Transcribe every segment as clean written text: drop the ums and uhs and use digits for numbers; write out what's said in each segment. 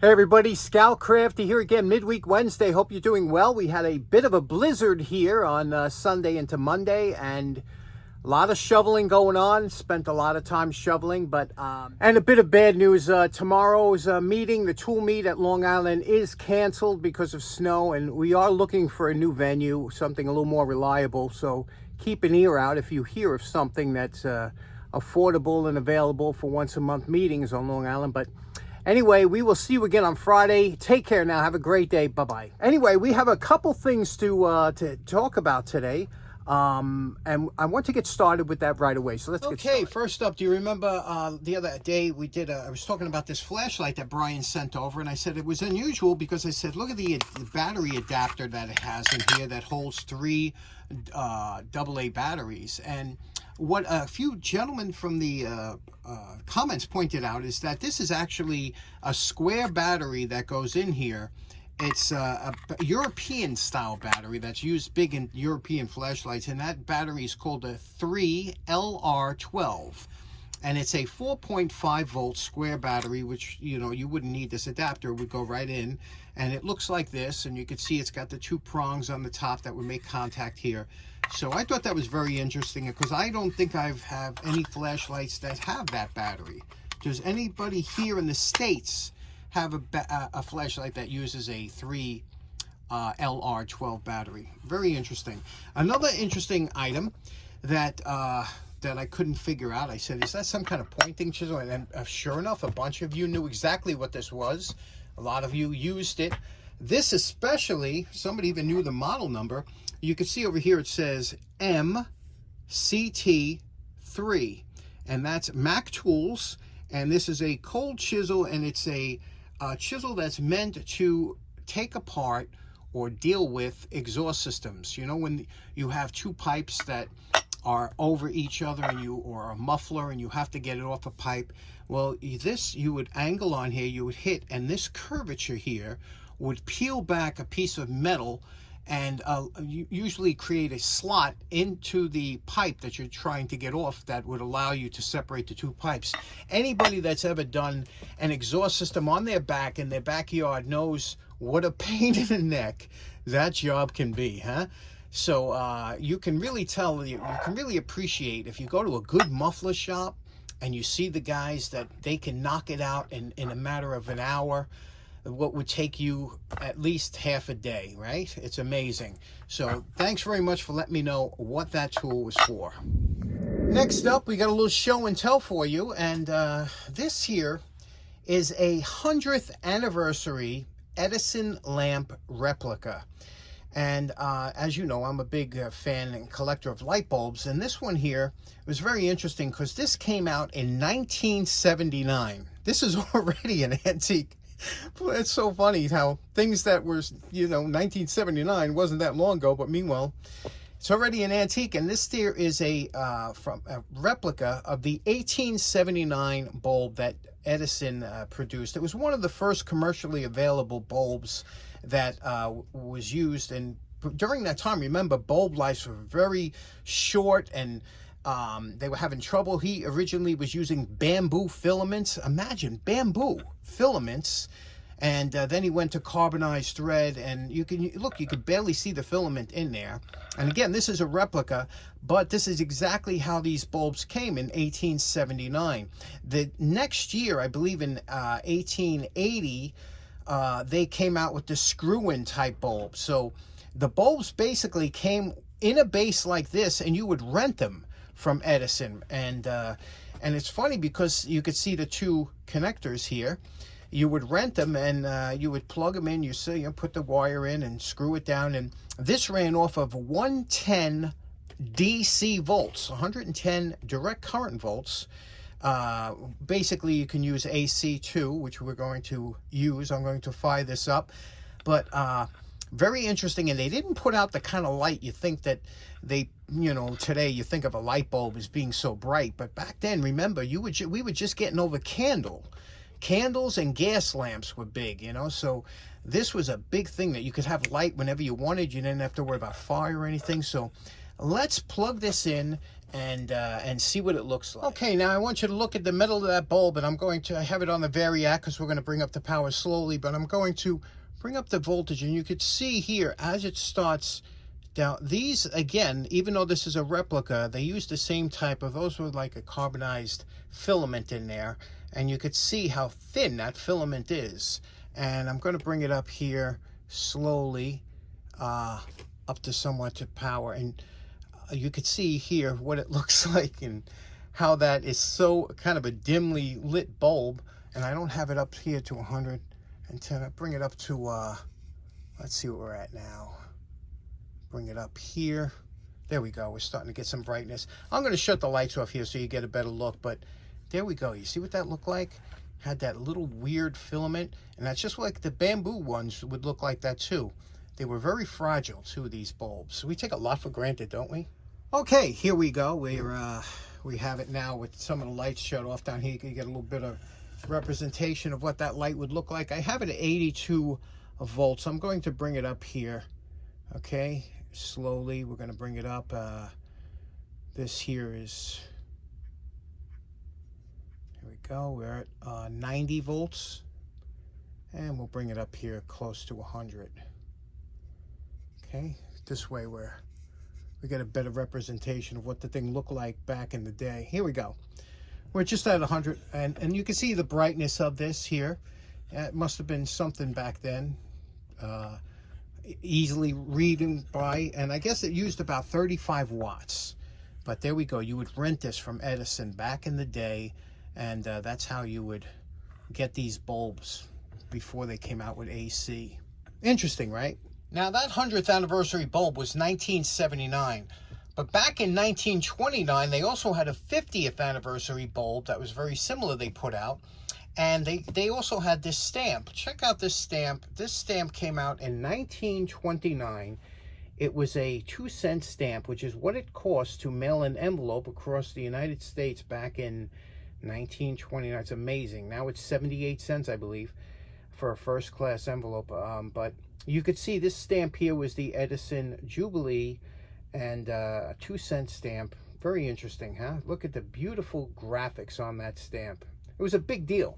Hey everybody, Scout Crafty here again, midweek Wednesday. Hope you're doing well. We had a bit of a blizzard here on Sunday into Monday, and a lot of shoveling going on. Spent a lot of time shoveling, but and a bit of bad news. Tomorrow's meeting, the tool meet at Long Island, is canceled because of snow, and we are looking for a new venue, something a little more reliable. So keep an ear out if you hear of something that's affordable and available for once a month meetings on Long Island. But anyway, we will see you again on Friday. Take care now. Have a great day. Bye-bye. Anyway, we have a couple things to talk about today. And I want to get started with that right away. So let's get started. Okay, first up, do you remember the other day we did, I was talking about this flashlight that Brian sent over, and I said it was unusual because I said, look at the battery adapter that it has in here that holds 3 AA batteries. And what a few gentlemen from the comments pointed out is that this is actually a square battery that goes in here. It's a European style battery that's used big in European flashlights, and that battery is called a 3LR12, and it's a 4.5 volt square battery, which, you know, you wouldn't need this adapter. It would go right in, and it looks like this, and you can see it's got the 2 prongs on the top that would make contact here. So I thought that was very interesting because I don't think I have any flashlights that have that battery. Does anybody here in the States have a flashlight that uses a 3LR12 battery? Very interesting. Another interesting item that that I couldn't figure out, I said, is that some kind of pointing chisel? And sure enough, a bunch of you knew exactly what this was. A lot of you used it. This especially, somebody even knew the model number. You can see over here it says MCT3, and that's Mac Tools. And this is a cold chisel, and it's a chisel that's meant to take apart or deal with exhaust systems. You know, when you have 2 pipes that are over each other, and or a muffler, and you have to get it off a pipe. Well, this you would angle on here, you would hit, and this curvature here would peel back a piece of metal and usually create a slot into the pipe that you're trying to get off that would allow you to separate the 2 pipes. Anybody that's ever done an exhaust system on their back in their backyard knows what a pain in the neck that job can be, huh? So you can really tell, you can really appreciate if you go to a good muffler shop and you see the guys that they can knock it out in a matter of an hour, what would take you at least half a day, right? It's amazing. So thanks very much for letting me know what that tool was for. Next up, we got a little show and tell for you, and this here is a 100th anniversary Edison lamp replica. And as you know, I'm a big fan and collector of light bulbs, and this one here was very interesting because this came out in 1979. This is already an antique. It's so funny how things that were, you know, 1979 wasn't that long ago, but meanwhile, it's already an antique. And this here is a replica of the 1879 bulb that Edison produced. It was one of the first commercially available bulbs that was used. And during that time, remember, bulb lives were very short, and they were having trouble. He originally was using bamboo filaments. Imagine bamboo filaments. And then he went to carbonized thread, and you can look, you could barely see the filament in there. And again, this is a replica, but this is exactly how these bulbs came in 1879. The next year, I believe in 1880, they came out with the screw-in type bulb. So the bulbs basically came in a base like this, and you would rent them from Edison. And it's funny because you could see the 2 connectors here. You would rent them, and you would plug them in. You see, you put the wire in and screw it down. And this ran off of 110 DC volts, 110 direct current volts. Basically, you can use AC too, which we're going to use. I'm going to fire this up. But very interesting, and they didn't put out the kind of light you think that they, you know, today you think of a light bulb as being so bright. But back then, remember, we were just getting over candles and gas lamps were big, you know. So this was a big thing that you could have light whenever you wanted. You didn't have to worry about fire or anything. So let's plug this in and see what it looks like. Okay, now I want you to look at the middle of that bulb, and I'm going to have it on the variac because we're going to bring up the power slowly, but I'm going to bring up the voltage, and you could see here as it starts down. These, again, even though this is a replica, they use the same type of, those were like a carbonized filament in there, and you could see how thin that filament is. And I'm going to bring it up here slowly, up to somewhat to power, and you could see here what it looks like and how that is so kind of a dimly lit bulb. And I don't have it up here to 110. I bring it up to, let's see what we're at now. Bring it up here. There we go. We're starting to get some brightness. I'm going to shut the lights off here so you get a better look, but there we go. You see what that looked like? Had that little weird filament, and that's just like the bamboo ones would look like that too. They were very fragile too, these bulbs. We take a lot for granted, don't we? Okay, here we go. We have it now with some of the lights shut off down here. You can get a little bit of representation of what that light would look like. I have it at 82 volts. I'm going to bring it up here. Okay, slowly we're going to bring it up. This here is, here we go. We're at 90 volts, and we'll bring it up here close to 100. Okay, this way we get a better representation of what the thing looked like back in the day. Here we go. We're just at 100, and you can see the brightness of this here. It must have been something back then, easily reading by, and I guess it used about 35 watts. But there we go. You would rent this from Edison back in the day, and that's how you would get these bulbs before they came out with AC. Interesting, right? Now, that 100th anniversary bulb was 1979, but back in 1929, they also had a 50th anniversary bulb that was very similar they put out, and they also had this stamp. Check out this stamp. This stamp came out in 1929. It was a 2-cent stamp, which is what it cost to mail an envelope across the United States back in 1929. It's amazing. Now it's 78 cents, I believe, for a first-class envelope, but you could see this stamp here was the Edison Jubilee, and a 2-cent stamp. Very interesting, huh? Look at the beautiful graphics on that stamp. It was a big deal.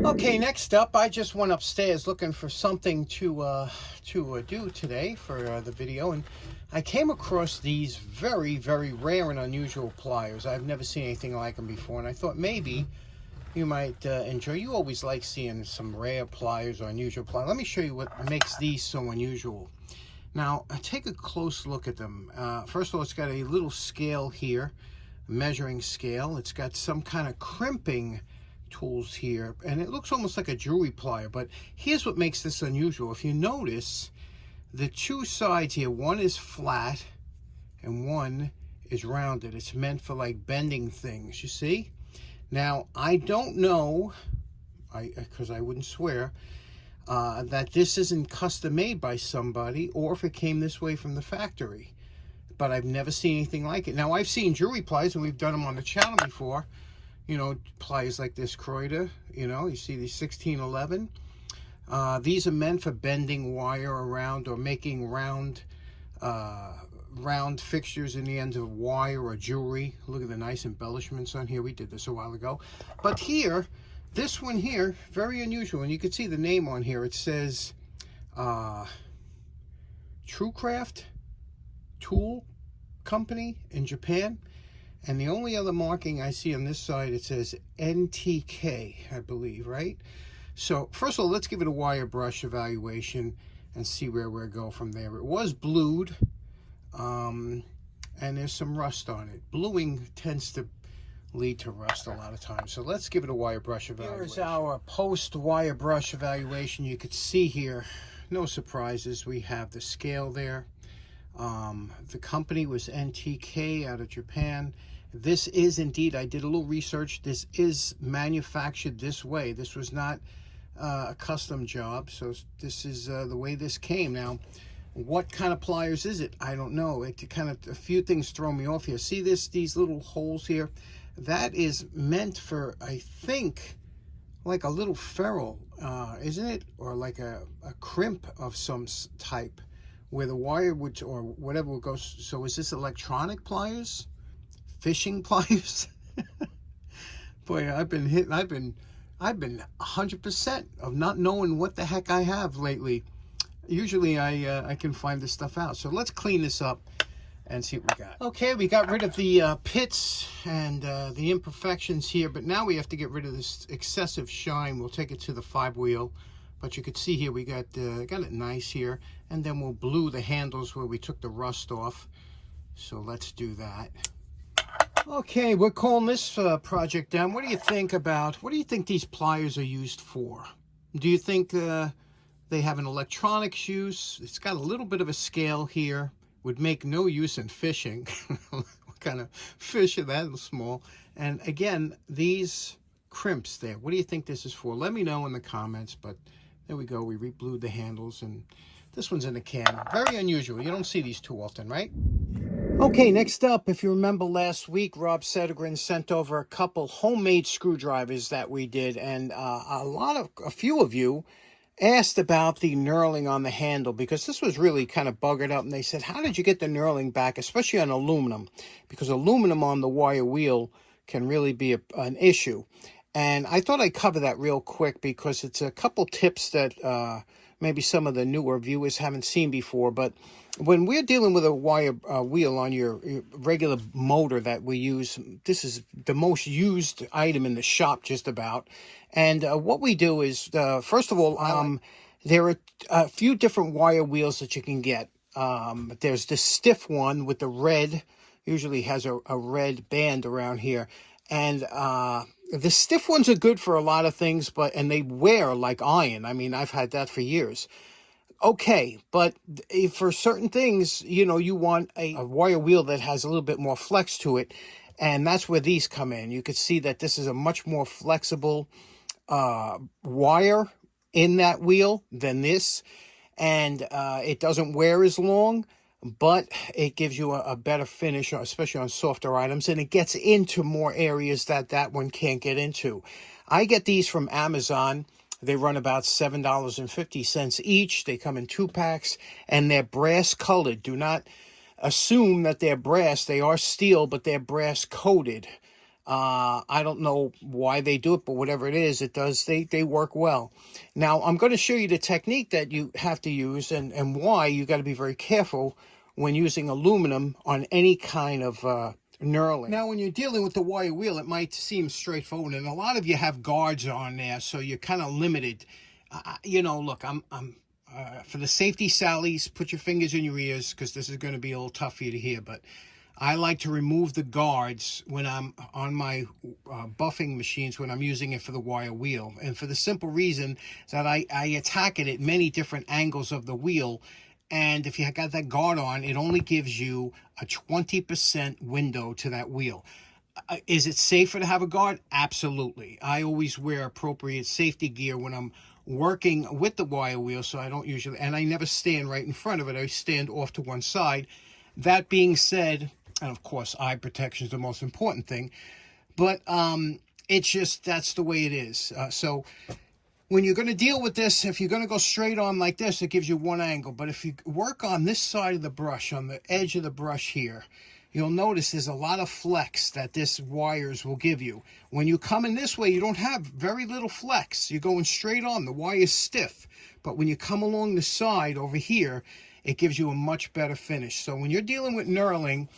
Okay, next up, I just went upstairs looking for something to do today for the video, and I came across these very, very rare and unusual pliers. I've never seen anything like them before, and I thought maybe you might enjoy. You always like seeing some rare pliers or unusual pliers. Let me show you what makes these so unusual. Now, take a close look at them. First of all, it's got a little scale here, a measuring scale. It's got some kind of crimping tools here, and it looks almost like a jewelry plier, but here's what makes this unusual. If you notice, the two sides here, one is flat and one is rounded. It's meant for like bending things, you see? Now, I don't know, because I wouldn't swear, that this isn't custom made by somebody, or if it came this way from the factory, but I've never seen anything like it. Now, I've seen jewelry pliers, and we've done them on the channel before, you know, pliers like this Kreuter, you know, you see these 1611. These are meant for bending wire around or making round fixtures in the ends of wire or jewelry. Look at the nice embellishments on here. We did this a while ago. But here, this one here, very unusual, and you can see the name on here. It says TrueCraft Tool Company in Japan. And the only other marking I see on this side, it says NTK, I believe, right? So first of all, let's give it a wire brush evaluation and see where we'll go from there. It was blued, and there's some rust on it. Bluing tends to lead to rust a lot of times. So let's give it a wire brush evaluation. Here's our post wire brush evaluation. You could see here, no surprises. We have the scale there. The company was NTK out of Japan. This is indeed, I did a little research, this is manufactured this way. This was not a custom job, so this is the way this came. Now, what kind of pliers is it? I don't know. It kind of, a few things throw me off here. See these little holes here? That is meant for, I think, like a little ferrule, isn't it? Or like a crimp of some type. where the wire would, or whatever would go. So is this electronic pliers? Fishing pliers? Boy, I've been 100% of not knowing what the heck I have lately. Usually I can find this stuff out. So let's clean this up and see what we got. Okay, we got rid of the pits and the imperfections here, but now we have to get rid of this excessive shine. We'll take it to the 5-wheel, but you can see here we got it nice here, and then we'll blue the handles where we took the rust off. So let's do that. Okay, we're calling this project down. What do you think these pliers are used for? Do you think they have an electronics use? It's got a little bit of a scale here. Would make no use in fishing. What kind of fish are that small? And again, these crimps there, what do you think this is for? Let me know in the comments. But there we go, we re-blued the handles, and this one's in a can. Very unusual. You don't see these too often, right? Okay, next up, if you remember last week, Rob Sedegren sent over a couple homemade screwdrivers that we did, and a few of you asked about the knurling on the handle, because this was really kind of buggered up, and they said, how did you get the knurling back, especially on aluminum? Because aluminum on the wire wheel can really be an issue. And I thought I'd cover that real quick, because it's a couple tips that maybe some of the newer viewers haven't seen before. But when we're dealing with a wire wheel on your regular motor that we use, this is the most used item in the shop just about. And what we do is, first of all, there are a few different wire wheels that you can get. There's the stiff one with the red, usually has a red band around here. And the stiff ones are good for a lot of things, and they wear like iron. I mean, I've had that for years. Okay, but for certain things, you know, you want a wire wheel that has a little bit more flex to it, and that's where these come in. You can see that this is a much more flexible wire in that wheel than this, and it doesn't wear as long, but it gives you a better finish, especially on softer items, and it gets into more areas that one can't get into. I get these from Amazon. They run about $7.50 each. They come in 2 packs, and they're brass colored. Do not assume that they're brass. They are steel, but they're brass coated. I don't know why they do it, but whatever it is, it does. They work well. Now, I'm going to show you the technique that you have to use, and why you got to be very careful when using aluminum on any kind of knurling. Now, when you're dealing with the wire wheel, it might seem straightforward, and a lot of you have guards on there, so you're kind of limited. You know, look, I'm for the safety sallies, put your fingers in your ears, because this is going to be a little tough for you to hear, but I like to remove the guards when I'm on my buffing machines, when I'm using it for the wire wheel. And for the simple reason that I attack it at many different angles of the wheel. And if you got that guard on, it only gives you a 20% window to that wheel. Is it safer to have a guard? Absolutely. I always wear appropriate safety gear when I'm working with the wire wheel, so I don't usually, and I never stand right in front of it. I stand off to one side. That being said, and of course, eye protection is the most important thing, but it's just, that's the way it is. So when you're going to deal with this, if you're going to go straight on like this, it gives you one angle. But if you work on this side of the brush, on the edge of the brush here, you'll notice there's a lot of flex that this wires will give you. When you come in this way, you don't have very little flex. You're going straight on. The wire is stiff. But when you come along the side over here, it gives you a much better finish. So when you're dealing with knurling,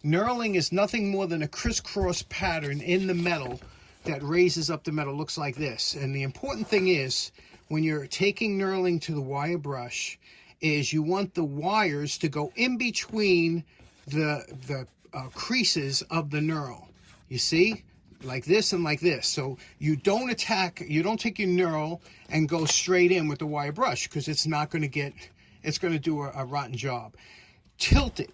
knurling is nothing more than a crisscross pattern in the metal that raises up the metal. Looks like this. And the important thing is, when you're taking knurling to the wire brush, is you want the wires to go in between the creases of the knurl. You see? Like this and like this. So you don't attack, you don't take your knurl and go straight in with the wire brush, because it's not going to get, it's going to do a rotten job. Tilt it.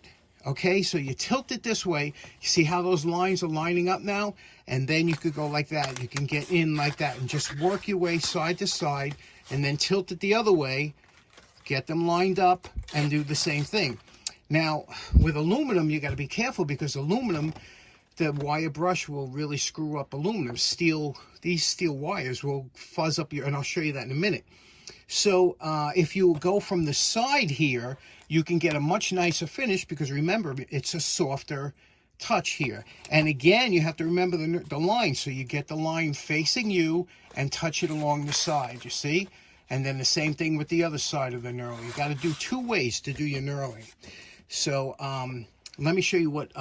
Okay, so you tilt it this way. You see how those lines are lining up now? And then you could go like that. You can get in like that and just work your way side to side, and then tilt it the other way, get them lined up, and do the same thing. Now, with aluminum, you got to be careful, because aluminum, the wire brush will really screw up aluminum. Steel, these steel wires will fuzz up your, and I'll show you that in a minute. So if you go from the side here, you can get a much nicer finish because remember, it's a softer touch here. And again, you have to remember the line. So you get the line facing you and touch it along the side, you see? And then the same thing with the other side of the knurling. You got to do 2 ways to do your knurling. So let me show you what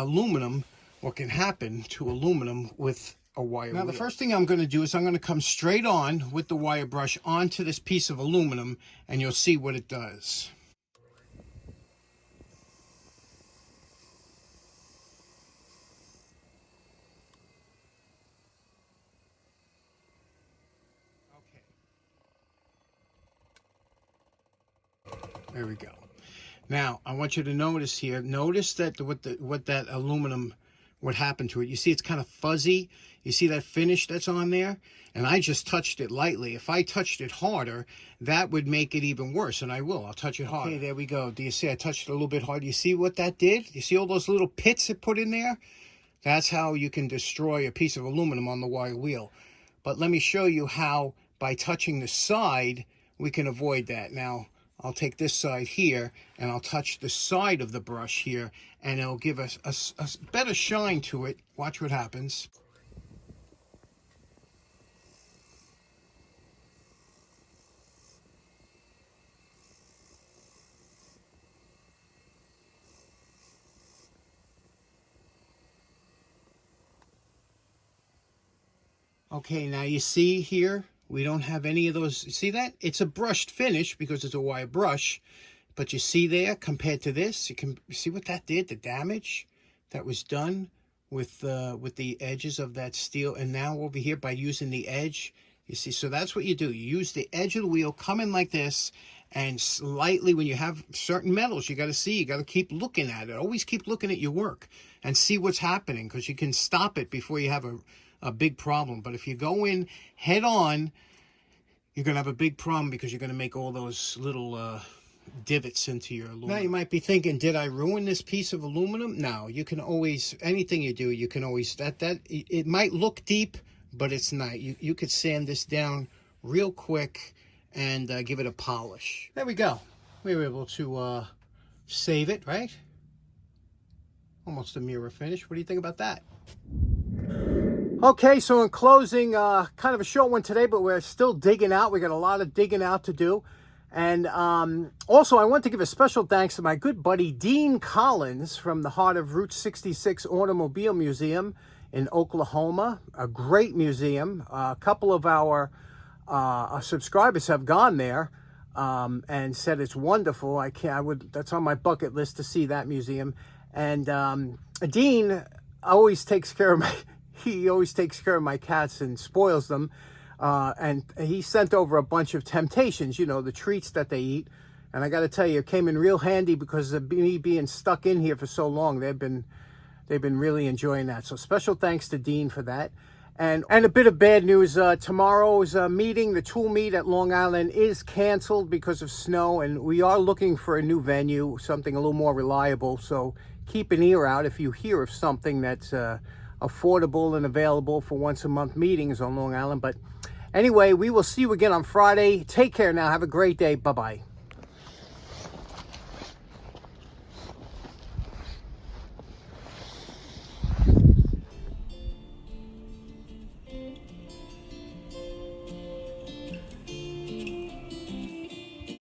can happen to aluminum with a wire wheel. Now the first thing I'm going to do is I'm going to come straight on with the wire brush onto this piece of aluminum, and you'll see what it does. There we go. Now I want you to notice here. Notice that what that aluminum, what happened to it. You see it's kind of fuzzy. You see that finish that's on there? And I just touched it lightly. If I touched it harder, that would make it even worse. And I will. I'll touch it harder. Okay, there we go. Do you see I touched it a little bit hard? You see what that did? You see all those little pits it put in there? That's how you can destroy a piece of aluminum on the wire wheel. But let me show you how by touching the side, we can avoid that. Now, I'll take this side here and I'll touch the side of the brush here, and it'll give us a better shine to it. Watch what happens. Okay, now you see here, we don't have any of those. See that? It's a brushed finish because it's a wire brush. But you see there, compared to this, you can see what that did, the damage that was done with the edges of that steel. And now over here, by using the edge, you see, so that's what you do. You use the edge of the wheel, come in like this, and slightly, when you have certain metals, you got to see, you got to keep looking at it. Always keep looking at your work and see what's happening, because you can stop it before you have a big problem. But if you go in head on, you're going to have a big problem because you're going to make all those little divots into your aluminum. Now you might be thinking, did I ruin this piece of aluminum? No, you can always, anything you do, you can always, it might look deep, but it's not. You could sand this down real quick and give it a polish. There we go. We were able to save it, right? Almost a mirror finish. What do you think about that? Okay, so in closing, kind of a short one today, but we're still digging out. We got a lot of digging out to do. And also, I want to give a special thanks to my good buddy, Dean Collins, from the heart of Route 66 Automobile Museum in Oklahoma. A great museum. A couple of our subscribers have gone there and said it's wonderful. That's on my bucket list to see that museum. And Dean always takes care of my cats and spoils them. And he sent over a bunch of Temptations, you know, the treats that they eat. And I got to tell you, it came in real handy because of me being stuck in here for so long. They've been really enjoying that. So special thanks to Dean for that. And a bit of bad news. Tomorrow's meeting, the tool meet at Long Island, is canceled because of snow. And we are looking for a new venue, something a little more reliable. So keep an ear out if you hear of something that's affordable and available for once-a-month meetings on Long Island. But anyway, we will see you again on Friday. Take care now. Have a great day. Bye-bye.